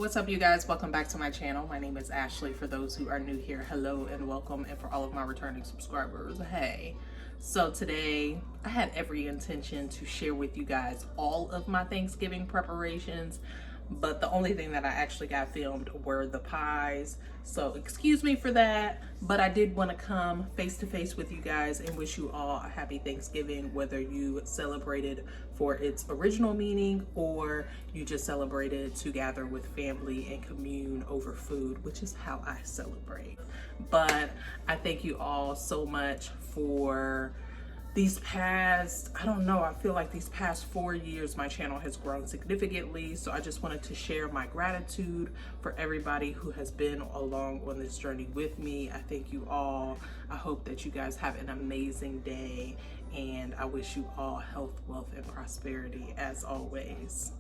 What's up, you guys? Welcome back to my channel. My name is Ashley. For those who are new here, hello and welcome. And for all of my returning subscribers, hey. So today I had every intention to share with you guys all of my Thanksgiving preparations, but the only thing that I actually got filmed were the pies. So excuse me for that, but I did want to come face to face with you guys and wish you all a happy Thanksgiving, whether you celebrated for its original meaning or you just celebrated to gather with family and commune over food, which is how I celebrate. But I thank you all so much for these past, I feel like these past 4 years, my channel has grown significantly. So I just wanted to share my gratitude for everybody who has been along on this journey with me. I thank you all. I hope that you guys have an amazing day, and I wish you all health, wealth, and prosperity as always.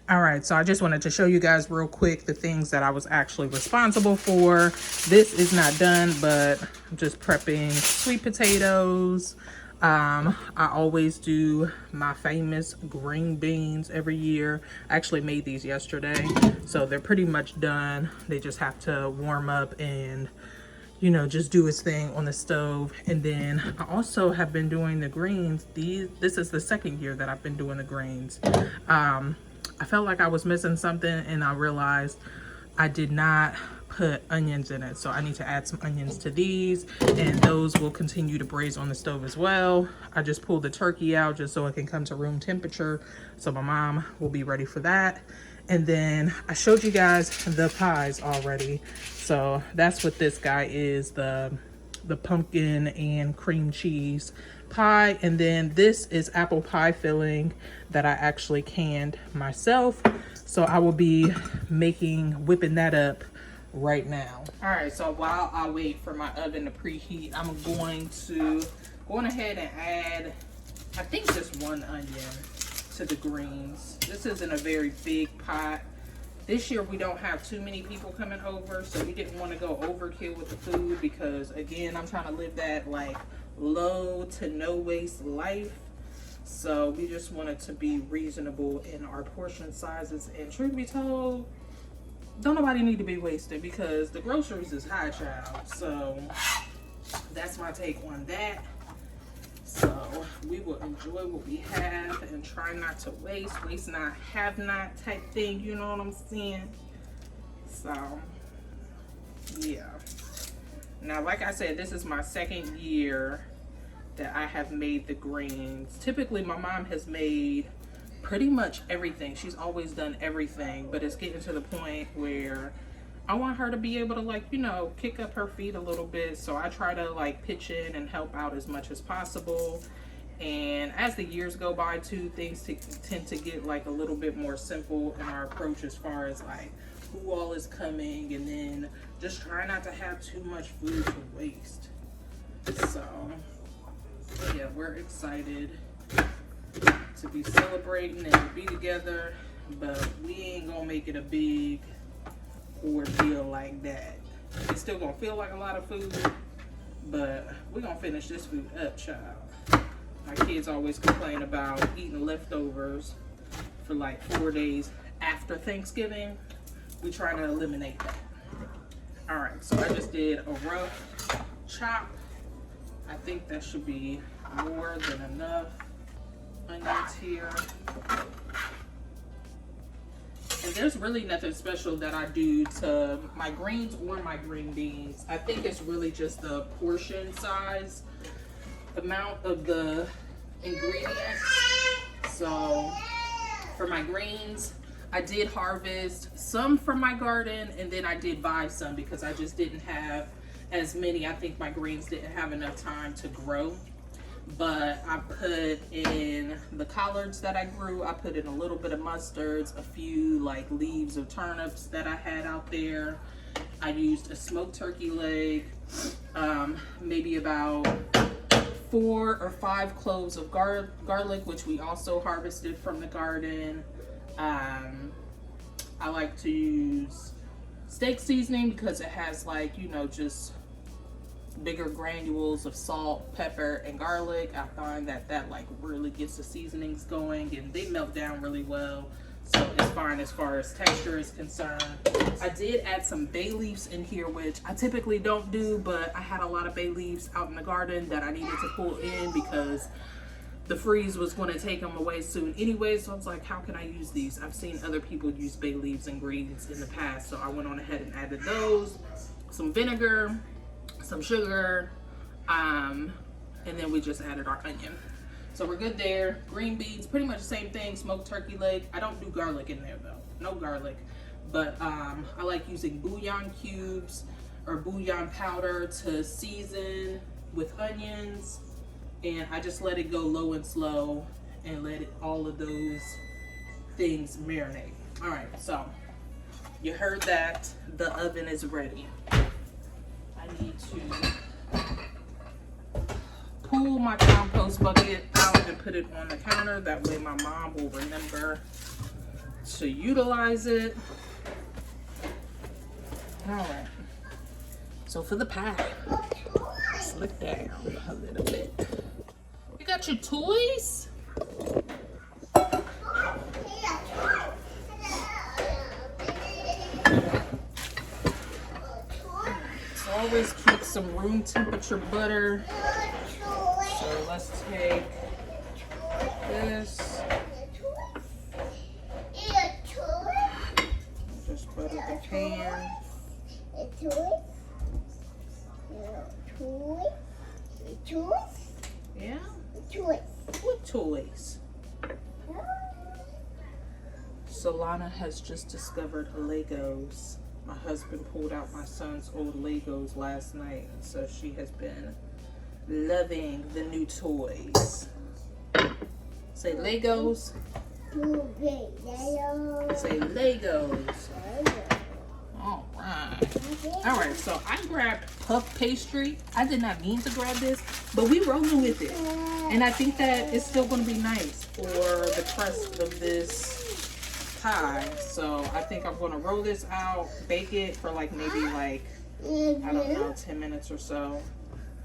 All right, so I just wanted to show you guys real quick the things that I was actually responsible for. This is not done, but I'm just prepping sweet potatoes. I always do my famous green beans every year. I actually made these yesterday, so they're pretty much done. They just have to warm up and, you know, just do its thing on the stove. And then I also have been doing the greens. This is the second year that I've been doing the greens. I felt like I was missing something, and I realized I did not put onions in it. So I need to add some onions to these, and those will continue to braise on the stove as well. I just pulled the turkey out just so it can come to room temperature. So my mom will be ready for that. And then I showed you guys the pies already. So that's what this guy is, the pumpkin and cream cheese pie. And then this is apple pie filling that I actually canned myself. So I will be whipping that up right now. All right, so while I wait for my oven to preheat, I'm going ahead and add, I think, just one onion to the greens. This isn't a very big pot. This year we don't have too many people coming over, so we didn't want to go overkill with the food because, again, I'm trying to live that like low to no waste life. So we just wanted to be reasonable in our portion sizes. And truth be told, don't nobody need to be wasted because the groceries is high, child. So that's my take on that. So we will enjoy what we have and try not to waste not, have not type thing, you know what I'm saying? So yeah. Now, like I said, this is my second year that I have made the greens. Typically my mom has made pretty much everything. She's always done everything, but it's getting to the point where I want her to be able to, like, you know, kick up her feet a little bit. So I try to like pitch in and help out as much as possible. And as the years go by too, things tend to get like a little bit more simple in our approach as far as like who all is coming, and then just try not to have too much food to waste. So yeah, we're excited to be celebrating and to be together, but we ain't gonna make it a big ordeal like that. It's still gonna feel like a lot of food, but we're gonna finish this food up, child. My kids always complain about eating leftovers for like 4 days after Thanksgiving. We try to eliminate that. All right, so I just did a rough chop. I think that should be more than enough onions here. And there's really nothing special that I do to my greens or my green beans. I think it's really just the portion size amount of the ingredients. So for my greens, I did harvest some from my garden, and then I did buy some because I just didn't have as many. I think my greens didn't have enough time to grow. But I put in the collards that I grew, I put in a little bit of mustards, a few like leaves of turnips that I had out there. I used a smoked turkey leg, maybe about 4 or 5 cloves of garlic, which we also harvested from the garden. I like to use steak seasoning because it has, like, you know, just bigger granules of salt, pepper, and garlic. I find that that like really gets the seasonings going, and they melt down really well. So it's fine as far as texture is concerned. I did add some bay leaves in here, which I typically don't do, but I had a lot of bay leaves out in the garden that I needed to pull in because the freeze was going to take them away soon anyway. So I was like, how can I use these? I've seen other people use bay leaves and greens in the past, so I went on ahead and added those. Some vinegar, some sugar, and then we just added our onion. So we're good there. Green beans, pretty much the same thing. Smoked turkey leg. I don't do garlic in there though, no garlic. But I like using bouillon cubes or bouillon powder to season with onions, and I just let it go low and slow and let it, all of those things marinate. All right, so you heard that the oven is ready. I need to pull my compost bucket out and put it on the counter. That way my mom will remember to utilize it. All right. So for the pie, slick down a little bit. You got your toys? Always keep some room temperature butter. So let's take this. Just butter the pan. Yeah? What toys? Solana has just discovered Legos. My husband pulled out my son's old Legos last night, so she has been loving the new toys. Say Legos. Say Legos. All right. All right, so I grabbed puff pastry. I did not mean to grab this, but we rolling with it. And I think that it's still going to be nice for the crust of this pie. So I think I'm going to roll this out, bake it for like maybe like, I don't know, 10 minutes or so.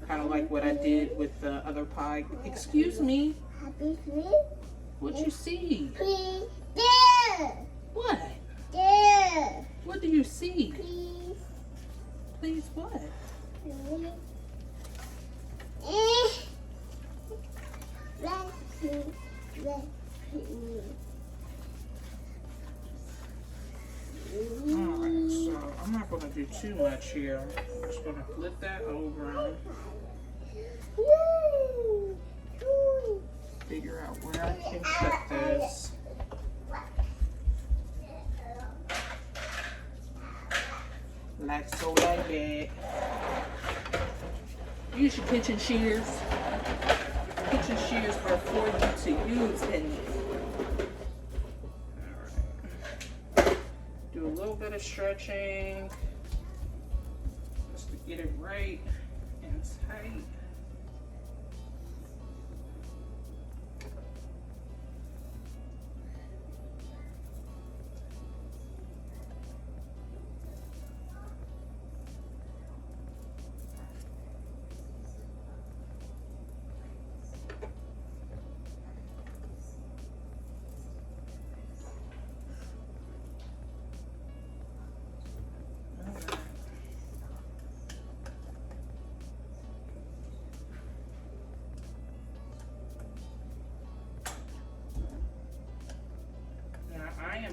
Kind of like what I did with the other pie. Excuse me. What you see? What? What do you see? Please what? Alright, so I'm not going to do too much here. I'm just going to flip that over. Figure out where I can cut this. Like so, like that. Use your kitchen shears. Kitchen shears are for you to use and do a little bit of stretching just to get it right and tight.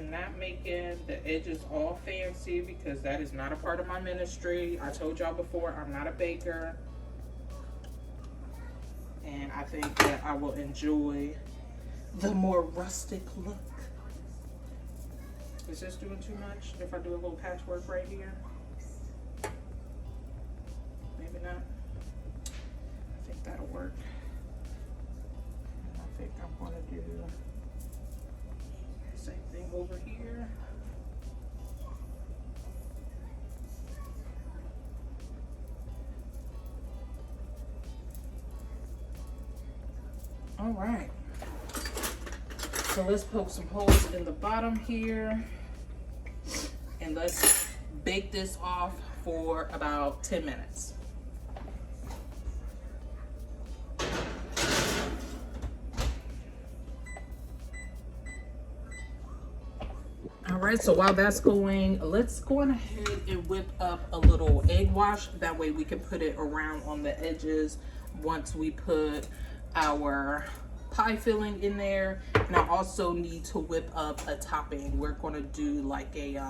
Not making the edges all fancy because that is not a part of my ministry. I told y'all before, I'm not a baker, and I think that I will enjoy the more rustic look. Is this doing too much if I do a little patchwork right here? Maybe not. I think that'll work. And I think I'm going to do the same thing over here. All right. So let's poke some holes in the bottom here. And let's bake this off for about 10 minutes. All right, so while that's going, let's go on ahead and whip up a little egg wash. That way we can put it around on the edges once we put our pie filling in there. And I also need to whip up a topping. We're going to do like a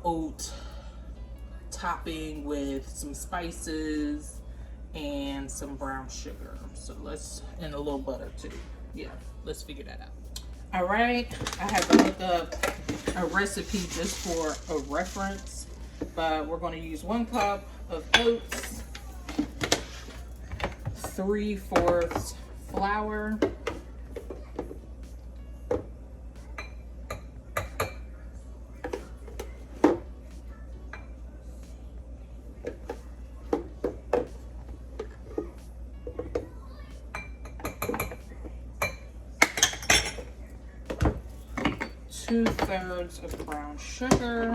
oat topping with some spices and some brown sugar. So let's, and a little butter too. Yeah, let's figure that out. All right, I have to look up a recipe just for a reference, but we're going to use 1 cup of oats, 3/4 flour, 2/3 of brown sugar.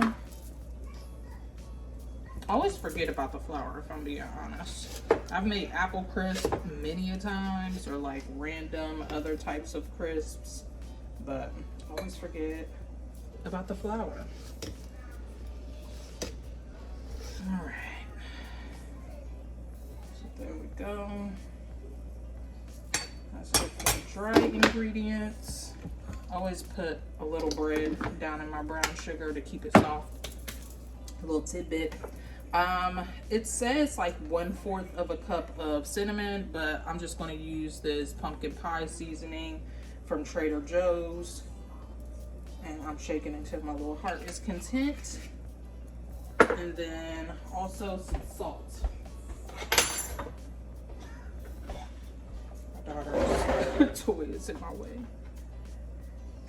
I always forget about the flour, if I'm being honest. I've made apple crisp many a times, or like random other types of crisps, but I always forget about the flour. All right, so there we go. That's it for the dry ingredients. Always put a little bread down in my brown sugar to keep it soft. A little tidbit. It says like 1/4 of a cup of cinnamon, but I'm just going to use this pumpkin pie seasoning from Trader Joe's. And I'm shaking until my little heart is content. And then also some salt. My daughter's toy is in my way.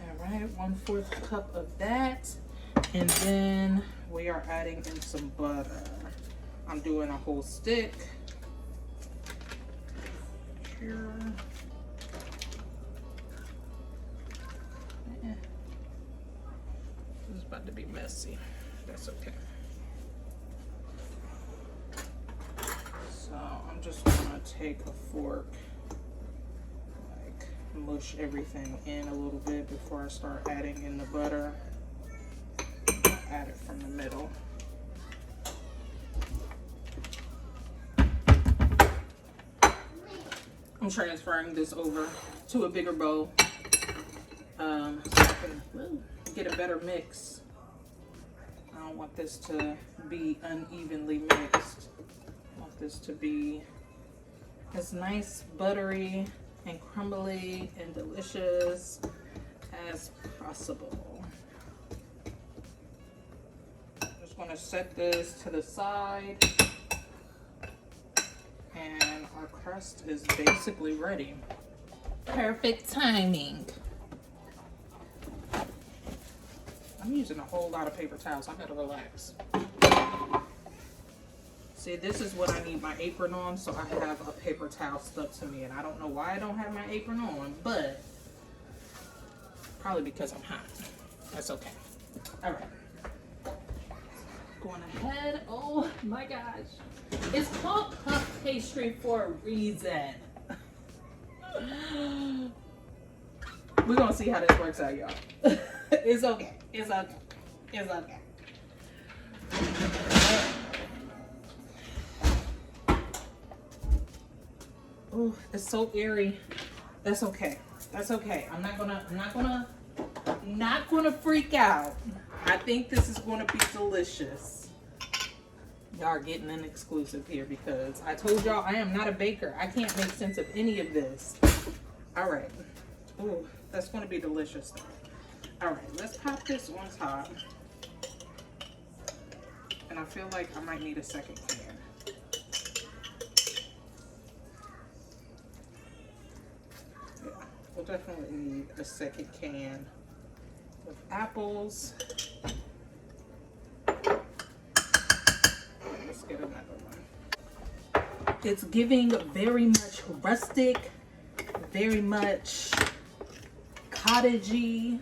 All right, 1/4 cup of that. And then we are adding in some butter. I'm doing a whole stick. Here. This is about to be messy. That's okay. So I'm just gonna take a fork, like mush everything in a little bit before I start adding in the butter. Add it from the middle. I'm transferring this over to a bigger bowl so I can get a better mix. I don't want this to be unevenly mixed. I want this to be as nice, buttery, and crumbly and delicious as possible. Going to set this to the side, and our crust is basically ready. Perfect timing. I'm using a whole lot of paper towels. I gotta relax. See, this is what I need my apron on, so I have a paper towel stuck to me, and I don't know why I don't have my apron on, but probably because I'm hot. That's okay. All right. Going ahead. Oh my gosh, it's called puff pastry for a reason. We're gonna see how this works out, y'all. It's okay, it's okay, it's okay. Oh, it's so airy. That's okay, that's okay. I'm not gonna freak out. I think this is going to be delicious. Y'all are getting an exclusive here because I told y'all I am not a baker. I can't make sense of any of this. All right. Ooh, that's going to be delicious though. All right, let's pop this on top. And I feel like I might need a second can. Yeah, we'll definitely need a second can of apples. Let's get another one. It's giving very much rustic, very much cottagey.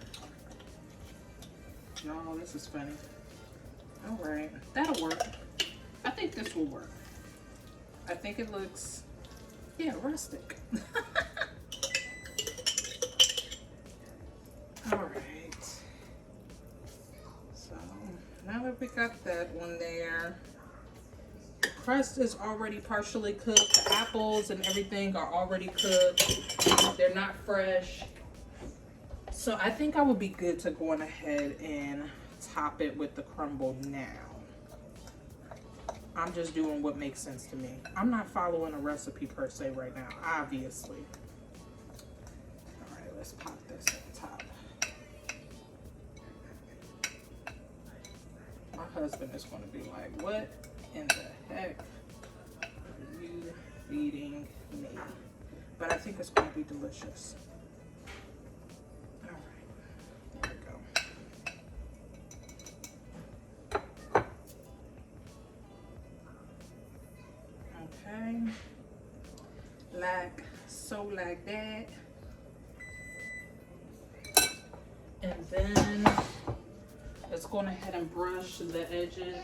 No, this is funny. All right, that'll work. I think this will work. I think it looks, yeah, rustic. All right. So now that we got that one there, the crust is already partially cooked. The apples and everything are already cooked. They're not fresh. So I think I would be good to go on ahead and top it with the crumble now. I'm just doing what makes sense to me. I'm not following a recipe per se right now, obviously. All right, let's pop this on top. My husband is going to be like, what in the heck are you feeding me? But I think it's going to be delicious. Like that. And then let's go ahead and brush the edges.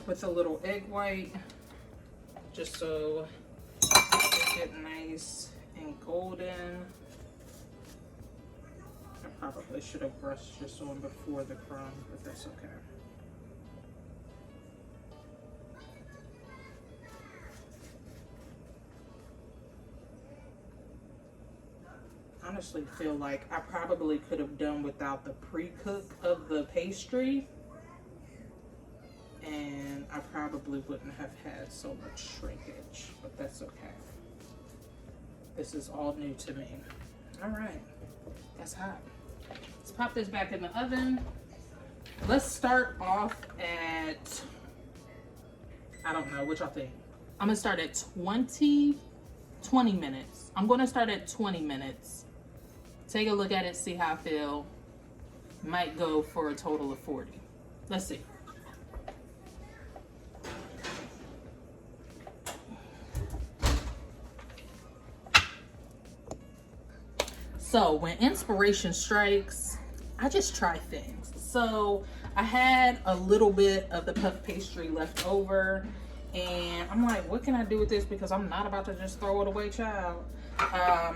With a little egg white, just so they get nice and golden. I probably should have brushed this on before the crumb, but that's okay. Honestly feel like I probably could have done without the pre-cook of the pastry, and I probably wouldn't have had so much shrinkage, but that's okay. This is all new to me. All right, that's hot. Let's pop this back in the oven. Let's start off at, I don't know, what y'all think? I'm gonna start at 20 minutes. I'm gonna start at 20 minutes. Take a look at it, see how I feel. Might go for a total of 40. Let's see. So when inspiration strikes, I just try things. So I had a little bit of the puff pastry left over, and I'm like, what can I do with this? Because I'm not about to just throw it away, child.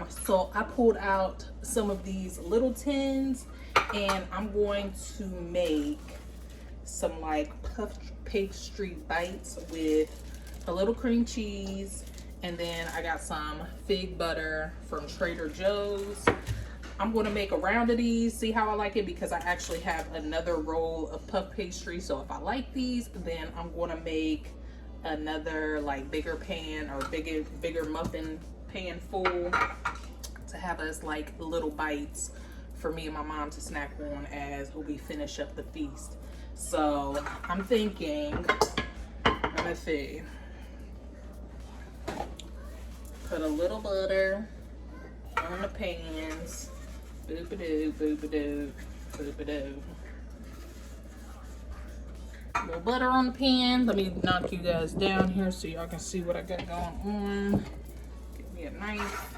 So I pulled out some of these little tins, and I'm going to make some like puff pastry bites with a little cream cheese, and then I got some fig butter from Trader Joe's. I'm going to make a round of these, see how I like it, because I actually have another roll of puff pastry. So if I like these, then I'm going to make another like bigger pan or bigger muffin pan full to have us like little bites for me and my mom to snack on as we finish up the feast. So I'm thinking, let's see, put a little butter on the pans. Boop-a-doo, boop-a-doo, boop-a-doo. A little butter on the pan. Let me knock you guys down here so y'all can see what I got going on. Give me a knife.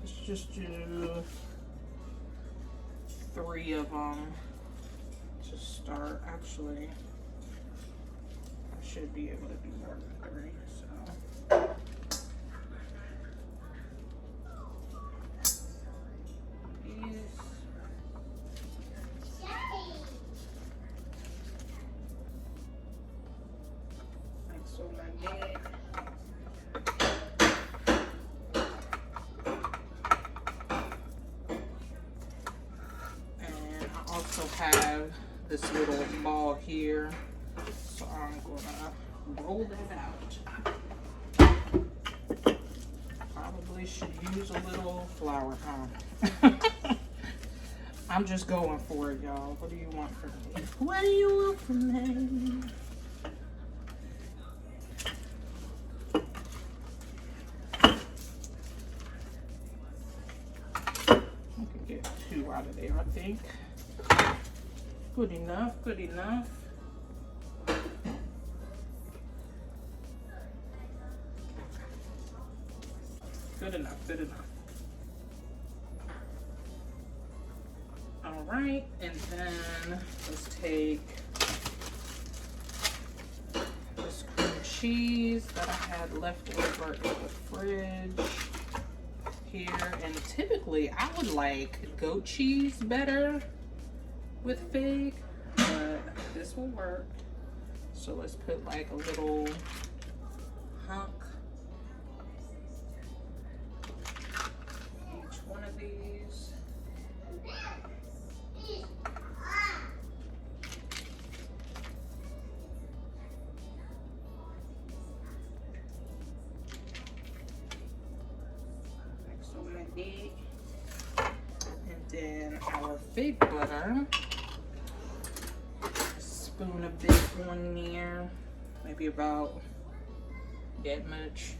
Let's just do 3 of them to start. Actually, I should be able to do more than 3. So. Have this little ball here. So I'm gonna roll that out. Probably should use a little flour, huh? I'm just going for it, y'all. What do you want from me? What do you want from me? I can get 2 out of there, I think. Good enough, good enough. Good enough, good enough. All right, and then let's take this cream cheese that I had left over in the fridge here. And typically I would like goat cheese better with fig, but this will work. So let's put like a little hunk each one of these. And then our fig butter, a spoon of big one there, maybe about that much.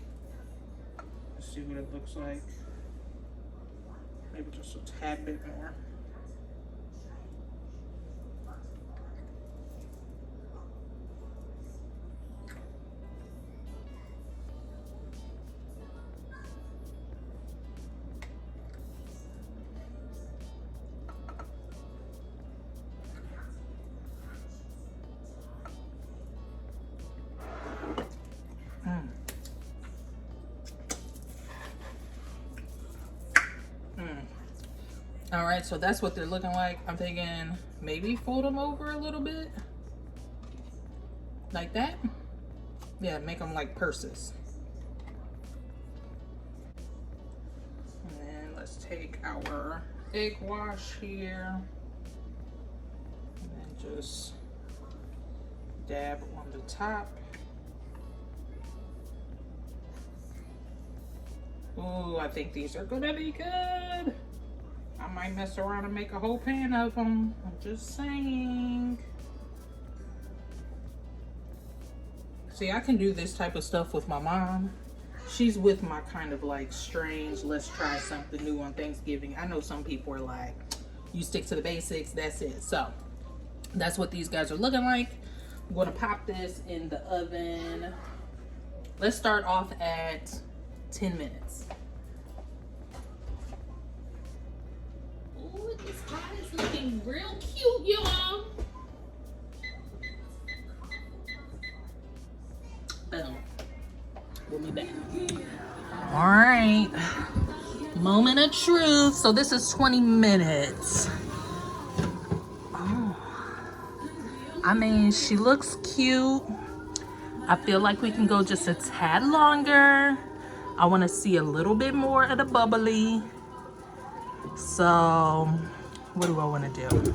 Let's see what it looks like. Maybe just a tad bit more. All right, so that's what they're looking like. I'm thinking maybe fold them over a little bit. Like that. Yeah, make them like purses. And then let's take our egg wash here. And then just dab on the top. Ooh, I think these are gonna be good. I might mess around and make a whole pan of them. I'm just saying. See, I can do this type of stuff with my mom. She's with my kind of like strange, let's try something new on Thanksgiving. I know some people are like, you stick to the basics, that's it. So that's what these guys are looking like. I'm gonna pop this in the oven. Let's start off at 10 minutes. Ooh, this pie is looking real cute, y'all. Boom. We'll be back. All right. Moment of truth. So this is 20 minutes. Oh. I mean, she looks cute. I feel like we can go just a tad longer. I want to see a little bit more of the bubbly. So, what do I want to do?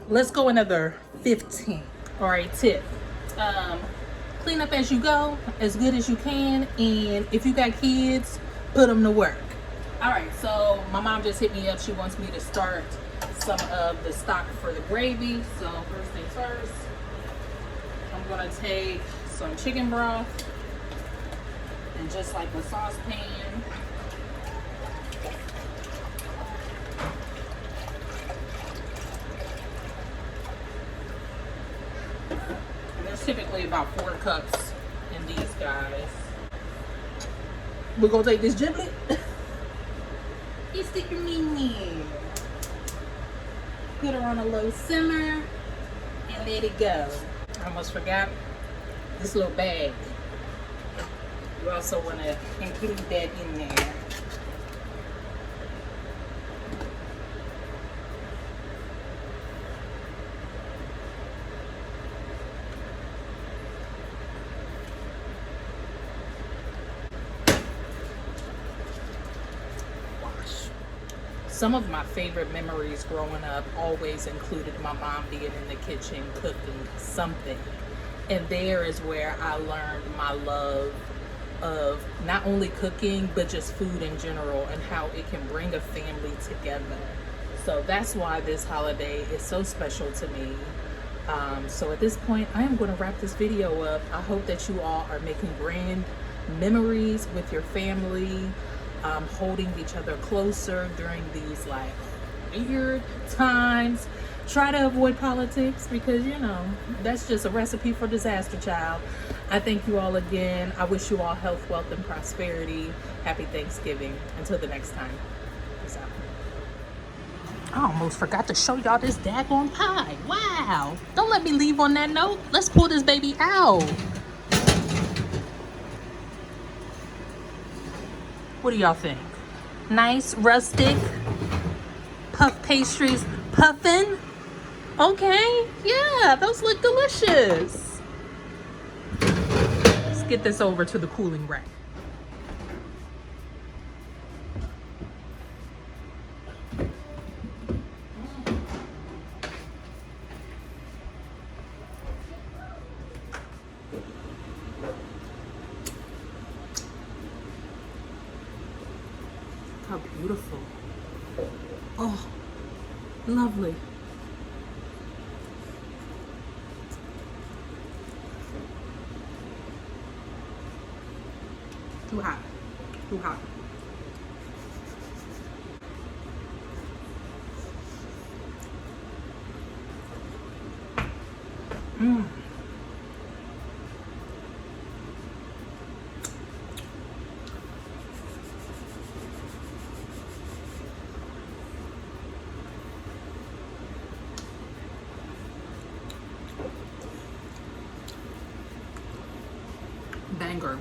Let's go another 15. All right, tip. Clean up as you go, as good as you can. And if you got kids, put them to work. All right, so my mom just hit me up. She wants me to start some of the stock for the gravy. So first things first, I'm gonna take some chicken broth and just like a saucepan, there's typically about 4 cups in these guys. We're gonna take this giblet. You stick your meat in. Put her on a low simmer and let it go. I almost forgot this little bag. You also want to include that in there. some of my favorite memories growing up always included my mom being in the kitchen cooking something. And there is where I learned my love of not only cooking, but just food in general and how it can bring a family together. So that's why this holiday is so special to me. So at this point, I am going to wrap this video up. I hope that you all are making grand memories with your family, holding each other closer during these like weird times. Try to avoid politics because, you know, that's just a recipe for disaster, child. I thank you all again. I wish you all health, wealth, and prosperity. Happy Thanksgiving. Until the next time. Peace out. I almost forgot to show y'all this daggone pie. Wow. Don't let me leave on that note. Let's pull this baby out. What do y'all think? Nice, rustic, puff pastries, puffin'. Okay, yeah, those look delicious. Let's get this over to the cooling rack. How beautiful. Oh, lovely. Too hot. Too hot. Mmm. Banger.